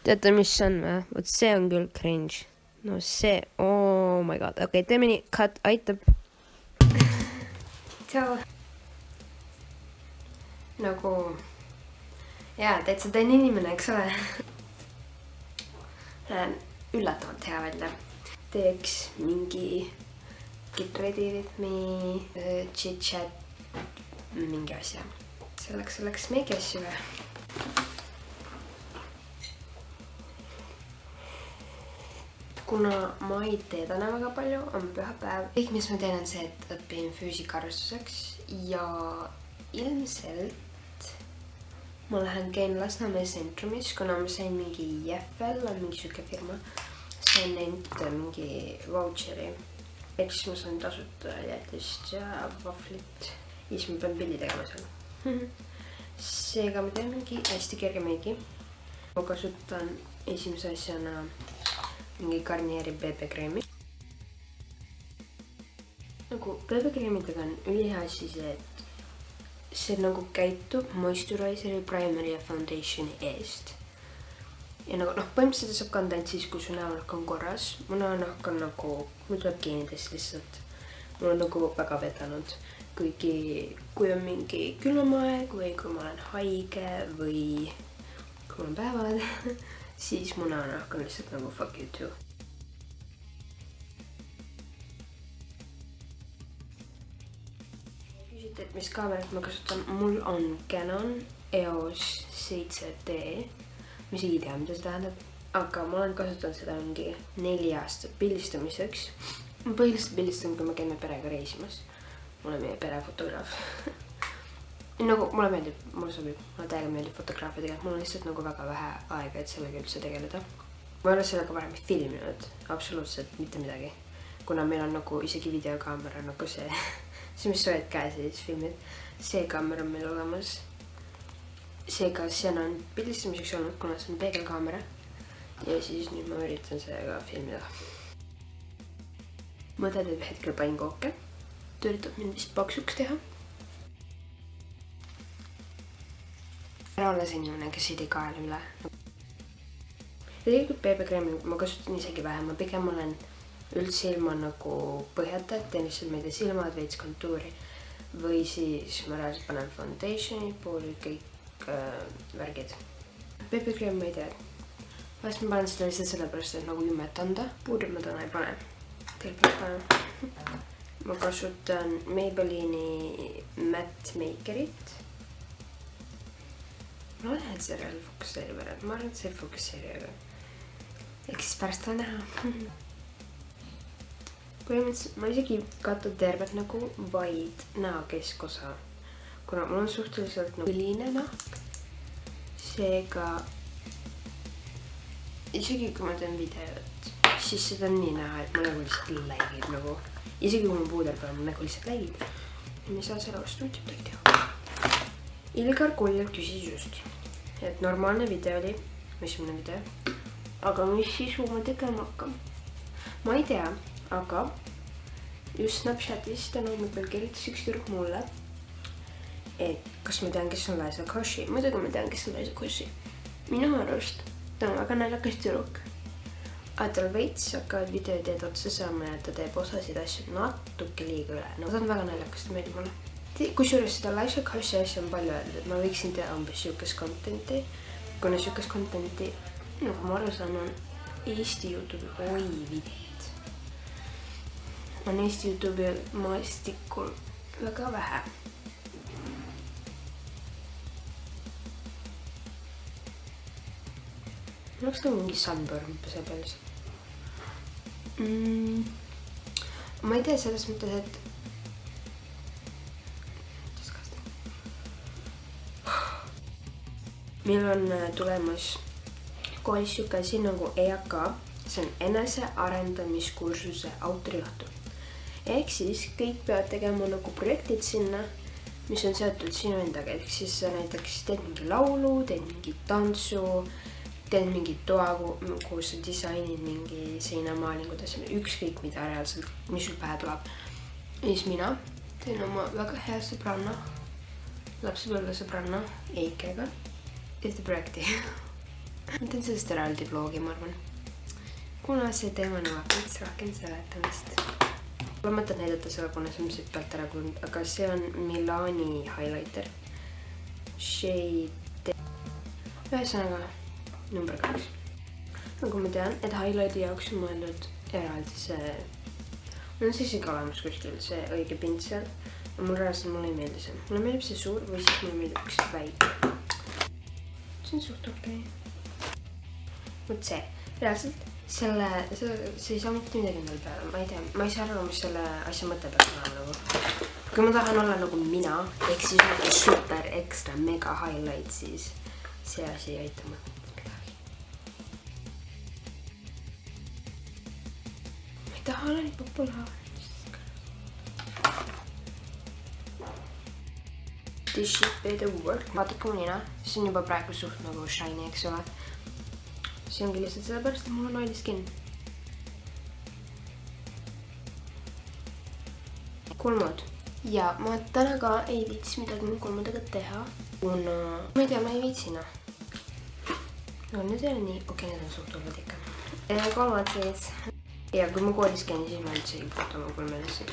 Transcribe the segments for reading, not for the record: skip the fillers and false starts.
Teate, mis see on või? Vot see on küll cringe. No see, oh my god. Okei, teeme nii, cut, aitab. Tšau. Nagu, jaa, täitsa teine inimene, eks ole. Lähen üllatavalt hea välja. Teeks mingi get ready with me, chit-chat, mingi asja. Selleks oleks meegi asju või? Kuna ma ei tee täna väga palju, on pühapäev. Kõik, mis ma teen, on see, et õpin füüsikaarvustuseks ja ilmselt ma lähen käin Lasnamäe Centrumis, kuna ma sain mingi Jeffel, on mingi siuke firma, sain neilt mingi voucheri. Ehk siis ma saan tasuta jäätist ja vaflit ja siis ma pean pilli tegema seal. Seega ma teen mingi hästi kerge meigi. Ma kasutan esimese asjana mingi Garnieri BB-kreemi. Nagu BB-kreemidega on ülihea asi see, et see nagu käitub moisturiseri, primeri ja foundationi eest. Ja nagu põhimõtteliselt saab kanda ainult siis, kui su näonahk on korras. Mu näonahk on nagu, mul tuleb geenidest lihtsalt. Mul on nagu väga vedanud. Kuigi kui on mingi külmamaeg või kui ma olen haige või kui mul on päevad, siis mu näonahk on lihtsalt nagu fuck you too. Küsite, et mis kaamerat ma kasutan? Mul on Canon EOS 7D, mis ei tea, mida see tähendab, aga ma olen kasutanud seda mingi 4 aastat pildistamiseks. Ma põhiliselt pildistan, kui ma käin perega reisimas. Mul on meie perefotograaf. Nagu mulle meeldib, mulle sobib, mulle täiega meeldib fotograafia tegelikult. Mul on lihtsalt nagu väga vähe aega, et sellega üldse tegeleda. Ma ei ole sellega varem filminud, absoluutselt mitte midagi. Kuna meil on nagu isegi videokaamera nagu see, mis sa hoiad käes ja siis filmid. See kaamera on meil olemas. Seega see on pildistamiseks olnud, kuna see on peegelkaamera. Ja siis nüüd ma üritan sellega filmida. Mõte teeb hetkel pannkooke. Ta üritab mind vist paksuks teha. Ära ole see inimene, kes ei tee kaela üle. Tegelikult BB-kreemi ma kasutan isegi vähem. Ma pigem olen üldse ilma nagu põhjata, et teen lihtsalt meelde silmad, veits kontuuri. Või siis ma reaalselt panen foundationi, pooli kõik värgid. BB-kreemi ma ei tea. Vahest ma panen seda lihtsalt sellepärast, et nagu jumet anda. Puudrit ma täna ei pane. Tegelikult panen. Ma kasutan Maybellini Matte Makerit. Ma olen, et see real fokusseerib ära. Ma arvan, et see fokusseerib ära. Ehk siis pärast on näha. Põhimõtteliselt ma isegi katun tervet nagu vaid näo keskosa. Kuna mul on suhteliselt nagu põline nahk. Seega isegi kui ma teen videot, siis seda on nii näha, et ma nagu lihtsalt läigib nagu. Isegi kui ma puuder peal, ma nagu lihtsalt läigib. Ja ma ei saa selle vastu mitte midagi teha. Ilgar Kuljev küsis just, et normaalne video oli, esimene video, aga mis sisu ma tegema hakkan? Ma ei tea, aga just Snapchatist on olnud peal kirjutas üks tüdruk mulle, et kas ma tean, kes on Liza Koshy. Muidugi ma tean, kes on Liza Koshy. Minu arust ta on väga naljakas tüdruk. Aga tal veits hakkavad videoteed otsa saama ja ta teeb osasid asju natuke liiga üle. No ta on väga naljakas, ta meeldib mulle. Kusjuures seda Liza Koshy asja on palju öeldud, et ma võiksin teha umbes siukest contenti, kuna siukest contenti, nagu ma aru saan, on Eesti YouTube'i, oi vitt. On Eesti YouTube'i maastikul väga vähe. Mul oleks nagu mingi sunburn pese peal. Ma ei tea selles mõttes, et meil on tulemas koolis siuke asi nagu EAK, see on enesearendamiskursuse autoriõhtu. Ehk siis kõik peavad tegema nagu projektid sinna, mis on seotud sinu endaga. Ehk siis näiteks teed mingi laulu, teed mingi tantsu, teed mingi toa, kuhu sa disainid mingi seinamaalingu tasemel, ükskõik mida reaalselt, mis sul pähe tuleb. Ja siis mina teen oma väga hea sõbranna, lapsepõlve sõbranna Eikega. Tehti projekti. ma teen sellest eraldi vlogi, ma arvan. Kuna see teema nõuab veits rohkem seletamist. Ma mõtlen näidata selle, kuna see on siit pealt ära kulunud, aga see on Milani highlighter. Shade. Ühesõnaga, number 2. Nagu ma tean, et highlighti jaoks on mõeldud eraldi see. Mul on siis ikka olemas kuskil see õige pintsel. Mul reaalselt mulle ei meeldi see. Mulle meeldib see suur või siis mulle meeldib üks väike. See on suht okei. Võt see. Reaalselt see ei saa mitte midagi endale peale. Ma ei tea, ma ei saa aru, mis selle asja mõte peaks olema nagu. Kui ma tahan olla nagu mina, ehk siis nagu super ekstra mega highlight, siis see asi ei aita mõte midagi. Ma ei taha olla nii populaarne. This shit better work. Vaadake mu nina, see on juba praegu suht nagu shiny, eks ole. See ongi lihtsalt sellepärast, et mul on oily skin. Kulmud. Ja ma täna ka ei viitsi midagi mu kulmudega teha. Kuna, ma ei tea, ma ei viitsina. No nüüd ei ole nii, okei, need on suht tulvad ikka. Kolmad siis. Ja kui ma koolis käin, siis ma üldse ei puutu oma kulmedesse.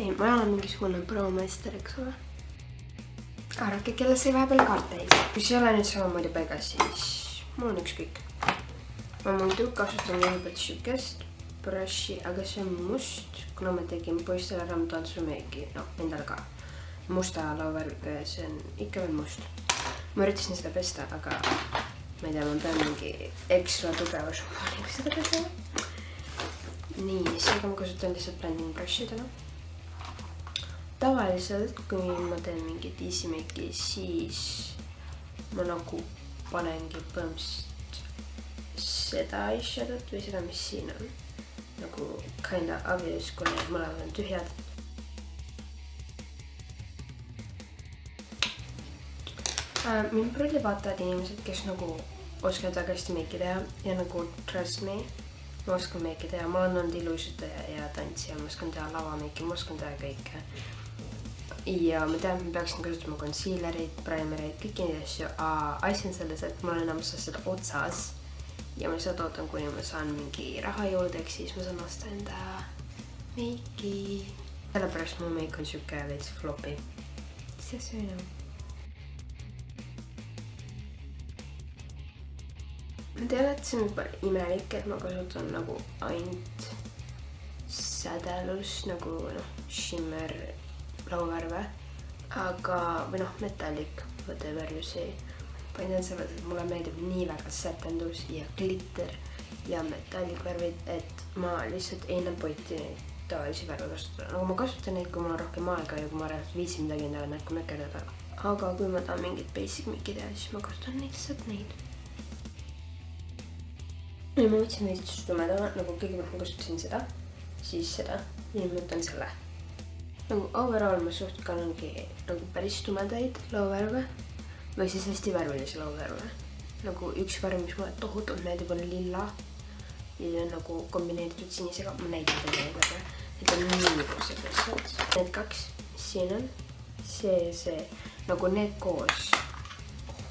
Ei, ma olen mingisugune pro-meister, eks ole. Arvake, kelle sai vahepeal kaart täis. Kui see ei ole nüüd samamoodi paigas, siis mul on ükskõik. Ma muidu kasutan kõigepealt sükest brushi, aga see on must, kuna ma tegin poistele raamtantsumeegi, endale ka. Musta lauvärviga ja see on ikka veel must. Ma üritasin seda pesta, aga ma ei tea, ma pean mingi ekstra tugeva šampaaniga seda pesta. Nii, seega ma kasutan lihtsalt blending brushidele. Tavaliselt, kui ma teen mingit easy make'i, siis ma nagu panengi põhimõtteliselt seda eyeshadow't või seda, mis siin on. Nagu kinda obvious, kui need mõlemad on tühjad. Mind prulli vaatavad inimesed, kes nagu oskavad väga hästi make'i teha ja nagu trust me, ma oskan make'i teha. Ma olen olnud ilusutaja ja tantsija, ma oskan teha lava make'i, ma oskan teha kõike. Ja ma tean, et ma peaksin kasutama concealereid, primereid, kõiki neid asju. Asi on selles, et mul on enamus asjad otsas ja ma lihtsalt ootan, kuni ma saan mingi raha juurdeks, siis ma saan osta enda meiki. Sellepärast mu meik on siuke veits flopi. See on enam. Ma tean, et see on juba imelik, et ma kasutan nagu ainult sädelus, nagu shimmer lauvärve, aga, või metallic, whatever you say. Panin selles, et mulle meeldib nii väga sätendus ja glitter ja metallic värvid, et ma lihtsalt ei näe pointi neid tavalisi värve kasutada. Nagu ma kasutan neid, kui mul on rohkem aega ja kui ma viitsin midagi endale näkku mekerdada. Aga kui ma tahan mingit basic make'i teha, siis ma kasutan lihtsalt neid. Ja ma võtsin neid tumedama, nagu kõigepealt ma kasutasin seda, siis seda ja nüüd ma võtan selle. Nagu overall ma suht kannangi nagu päris tumedaid lauvärve või siis hästi värvilisi lauvärve. Nagu üks värv, mis mulle tohutult meeldib, on lilla ja see on nagu kombineeritud sinisega. Ma näitan teile neid värve. Need on nii ilusad lihtsalt. Need kaks, mis siin on, see, nagu need koos. Oh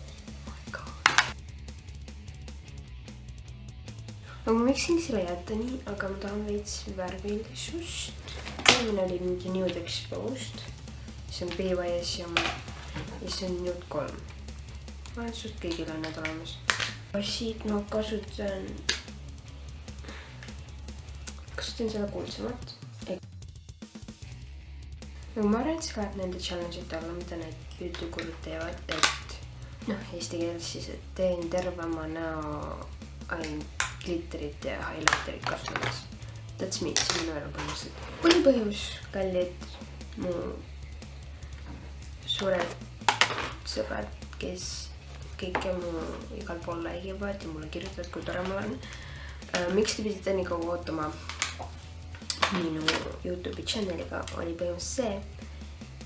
my god. Nagu ma võiksingi selle jätta nii, aga ma tahan veits värvilisust. Eelmine oli mingi Nude Exposed, see on BYS jama ja see on Nude 3. Ma olen suht kõigil on need olemas. Siit ma kasutan selle kuldsemat. Nagu ma arvan, et see läheb nende challenge'ite alla, mida need beauty-gurud teevad, et eesti keeles siis, et teen terve oma näo ainult glitterit ja highlighterit kasutades. That's me, see on väga põhjused. Põhipõhjus, kallid, mu suured sõbrad, kes kõike mu igal pool like'ivad ja mulle kirjutavad, kui tore mul on. Miks te pidite nii kaua ootama minu YouTube'i channeliga, oli põhimõtteliselt see,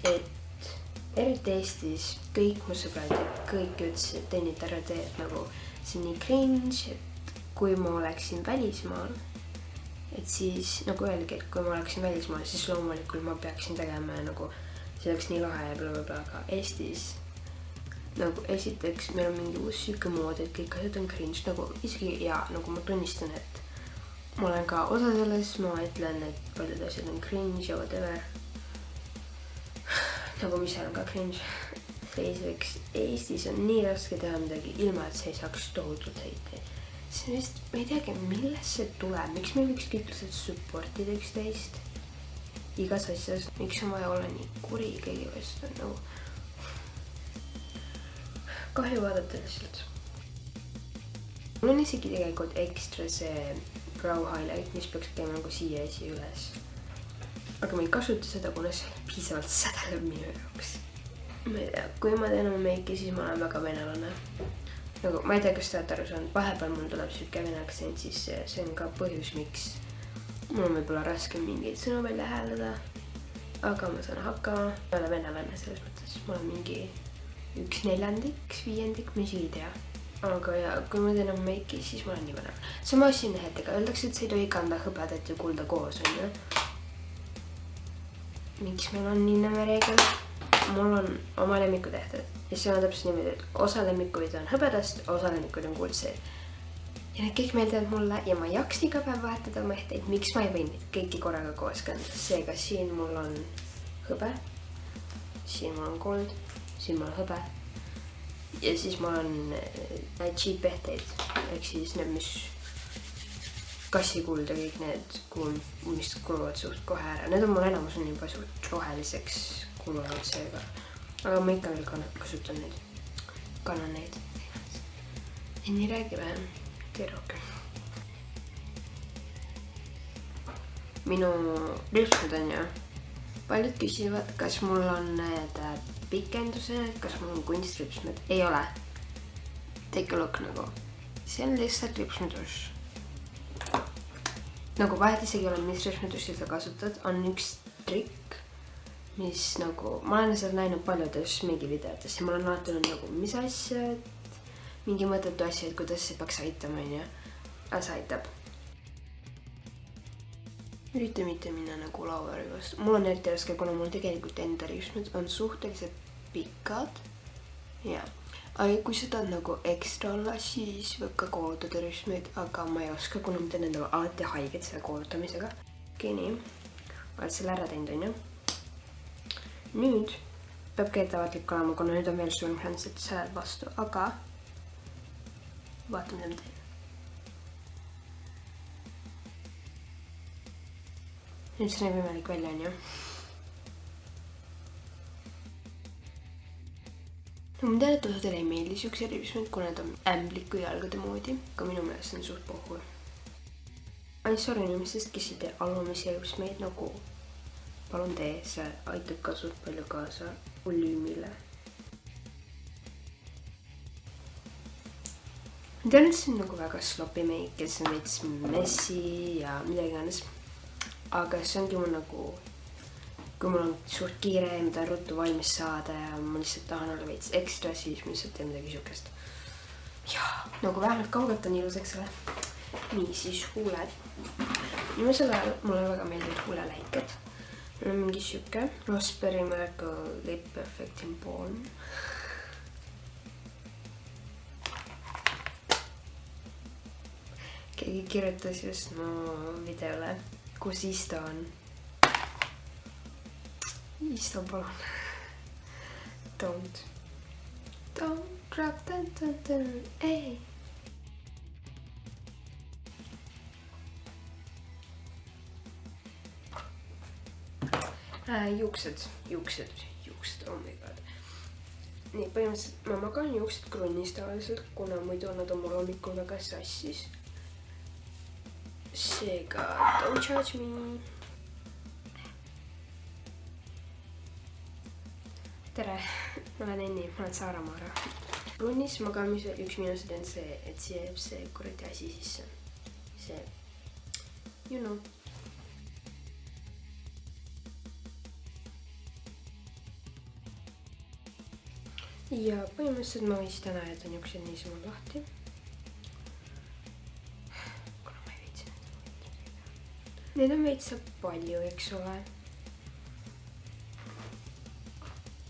et eriti Eestis kõik mu sõbrad ja kõik ütlesid, et teenid ära teed nagu see on nii cringe, et kui ma oleksin välismaal et siis nagu öelgi, et kui ma oleksin välismaal, siis loomulikult ma peaksin tegema nagu see oleks nii lahe ja blablabla, aga Eestis nagu esiteks meil on mingi uus siuke mood, et kõik asjad on cringe nagu isegi ja nagu ma tunnistan, et ma olen ka osa selles, ma ütlen, et paljud asjad on cringe ja whatever. Nagu mis seal on ka cringe. Teiseks, Eestis on nii raske teha midagi ilma, et see ei saaks tohutult heiti. See on vist, ma ei teagi, millest see tuleb, miks meil võiks kõik lihtsalt supportida üksteist igas asjas, miks on vaja olla nii kuri kõigi vastu, nagu kahju vaadata lihtsalt. Mul on isegi tegelikult ekstra see brow highlight, mis peaks käima nagu siia ja siia üles. Aga ma ei kasuta seda, kuna see piisavalt sädeleb minu jaoks. Ma ei tea, kui ma teen oma meiki, siis ma olen väga venelane. Nagu, ma ei tea, kas te olete aru saanud, vahepeal mul tuleb siuke vene aktsent, siis see on ka põhjus, miks mul on võib-olla raske mingeid sõnu välja hääldada. Aga ma saan hakkama. Ma olen venelane selles mõttes, ma olen mingi 1/4, 1/5, ma isegi ei tea. Aga ja, kui ma teen oma meiki, siis ma olen nii venelane. Sama sinnehetega, öeldakse, et sa ei tohi kanda hõbedat ja kulda koos, on ju. Miks meil on nii nõme reegel? Mul on oma lemmikutehted ja see on täpselt niimoodi, et osa lemmikuid on hõbedast, osa lemmikuid on kuldseid. Ja need kõik meeldivad mulle ja ma jaks iga päev vahetada oma ehteid, miks ma ei või neid kõiki korraga koos kanda. Seega siin mul on hõbe, siin mul on kuld, siin mul on hõbe ja siis mul on cheap ehteid, ehk siis need, mis kassikuld ja kõik need, mis kuluvad suht kohe ära. Need on mul enamus on juba suht roheliseks kuluvad seega. Aga ma ikka veel kasutan neid. Kannan neid. Ja nii räägi vähem. Tee rohkem. Minu ripsmed on ju. Paljud küsivad, kas mul on need pikendused, kas mul on kunstripsmed. Ei ole. Take a look nagu. See on lihtsalt ripsmeduš. Nagu vahet isegi ole, mis ripsmeduši sa kasutad, on üks trikk, mis nagu, ma olen seal näinud paljudes meigivideotes ja ma olen alati olnud nagu, mis asjad, mingi mõttetu asjad, kuidas see peaks aitama, on ju. Aga see aitab. Ürita mitte minna nagu lauari vastu. Mul on eriti raske, kuna mul tegelikult enda ripsmed on suhteliselt pikad. Ja. Aga kui sa tahad nagu ekstra olla, siis võib ka koorutada ripsmeid, aga ma ei oska, kuna ma teen endale alati haiget selle koorutamisega. Okei, nii. Oled selle ära teinud, on ju? Nüüd peab ka ettevaatlik olema, kuna nüüd on veel suurim šans, et sa lähed vastu, aga vaata, mida ma teen. Nüüd see näeb võimalik välja, on ju. No ma tean, et osadele ei meeldi siukse ripsmed, kuna need on ämbliku jalgade moodi, aga minu meelest on suht pohur. Ainsar inimesest, kes ei tee alumisi ripsmeid nagu palun tee, see aitab ka suht palju kaasa volüümile. Ma tean, et see on nagu väga sloppy meik ja see on veits messi ja midagi annes. Aga see ongi mul nagu, kui mul on suurt kiire ja ma tahan ruttu valmis saada ja ma lihtsalt tahan olla veits ekstra, siis ma lihtsalt teen midagi siukest. Ja, nagu vähemalt kaugelt on ilus, eks ole. Nii, siis huuled. Viimasel ajal mulle väga meeldivad huuleläiked. Mul on mingi siuke Raspberry Miracle Lip Perfecting Balm. Keegi kirjutas just mu videole, kus Isto on. Isto, palun. Don't drop that, ei. Juuksed, oh my god. Nii, põhimõtteliselt ma magan juuksed krunnis tavaliselt, kuna muidu nad on mul hommikul väga sassis. Seega, don't judge me. Tere, ma olen Enni, ma olen Saaramaara. Krunnis magamise üks miinused on see, et siia jääb see kuradi asi sisse. See, you know. Ja põhimõtteliselt ma võis täna jätta niisugused niisama lahti. Kuna ma ei viitsi need. Neid on veitsa palju, eks ole.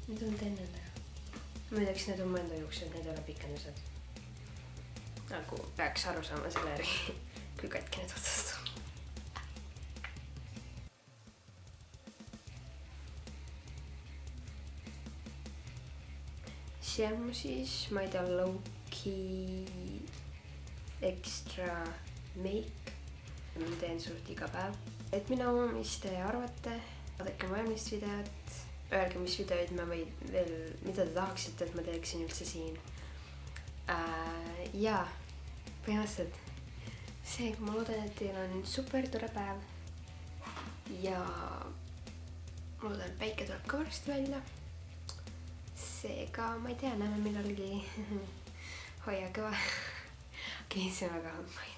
Need on tennele. Ma ütleks, need on mõnda juuksed, need ei ole pikendused. Nagu peaks aru saama selle järgi, kui katki need otsast on. See on mu siis, ma ei tea, low-key extra make. Ma teen suht iga päev. Et minu, mis te arvate, vaadake mu eelmist videot. Öelge, mis videoid ma või veel, mida te tahaksite, et ma teeksin üldse siin. Ja põhimõtteliselt seega ma loodan, et teil on super tore päev. Ja ma loodan, et päike tuleb ka varsti välja. Seega ma ei tea, näeme millalgi. Hoia kõva. Okei, see on väga halb.